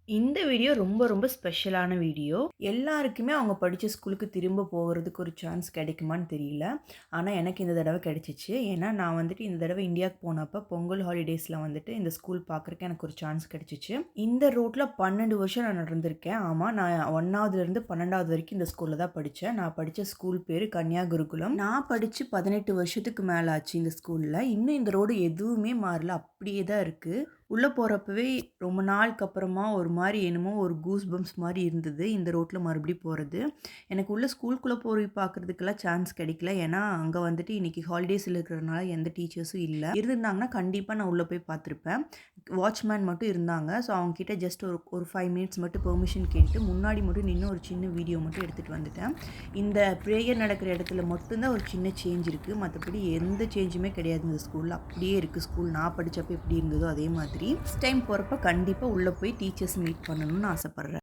இந்த வீடியோ ரொம்ப ரொம்ப ஸ்பெஷலான வீடியோ. எல்லாருக்குமே அவங்க படிச்ச ஸ்கூலுக்கு திரும்ப போகறதுக்கு ஒரு சான்ஸ் கிடைக்குமான்னு தெரியல. ஆனா, எனக்கு இந்த தடவ கிடைச்சிச்சு. ஏன்னா, நான் வந்துட்டு இந்த தடவ இந்தியாவுக்கு போனப்ப பொங்கல் ஹாலிடேஸ்ல வந்துட்டு இந்த ஸ்கூல் பார்க்கறக்கு எனக்கு ஒரு சான்ஸ் கிடைச்சிச்சு. இந்த ரோட்ல 12 வருஷம் நான் நடந்திருக்கேன். ஆமா, நான் 1வதுலேருந்து 12வது வரைக்கும் இந்த ஸ்கூல்ல தான் படிச்சேன். நான் படிச்ச ஸ்கூல் பேரு கன்யா குருகுலம். நான் படிச்சு 18 வருஷத்துக்கு மேல ஆச்சு இந்த ஸ்கூல்ல. இன்னும் இந்த ரோடு எதுவுமே மாறல. அப்படியே தான் இருக்கு. உள்ள போறப்பவே ரொம்ப நாளுக்கு அப்புறமா ஒரு மாரி என்னமோ ஒரு கூஸ் பம்ப்ஸ் மாரி இருந்தது. இந்த ரோட்ல மறுபடியும் போறது. எனக்கு உள்ள ஸ்கூலுக்குள்ள போய் பார்க்கறதுக்கெல்லாம் சான்ஸ் கிடைக்கல. ஏன்னா, அங்க வந்துட்டு இன்னைக்கு ஹாலிடேஸ்ல இருக்கிறதுனால எந்த டீச்சர்ஸும் இல்ல. இருந்திருந்தாங்கன்னா கண்டிப்பா நான் உள்ள போய் பார்த்துருப்பேன். வாட்ச்மேன் மட்டும் இருந்தாங்க. ஸோ அவங்க கிட்ட ஜஸ்ட் ஒரு 5 மினிட்ஸ் மட்டும் பெர்மிஷன் கேட்டு முன்னாடி மட்டும் நின்னு ஒரு சின்ன வீடியோ மட்டும் எடுத்துட்டு வந்துட்டேன். இந்த பிரேயர் நடக்கிற இடத்துல மட்டும் தான் ஒரு சின்ன சேஞ்ச் இருக்கு. மத்தபடி எந்த சேஞ்சுமே கிடையாது இந்த ஸ்கூல்ல. அப்படியே இருக்கு ஸ்கூல். நான் படிச்சப்ப எப்படி இருந்ததோ அதே மாதிரி. நெக்ஸ்ட் டைம் போறப்ப கண்டிப்பா உள்ள போய் டீச்சர்ஸ் மீட் பண்ணணும்னு ஆசைப்படுறேன்.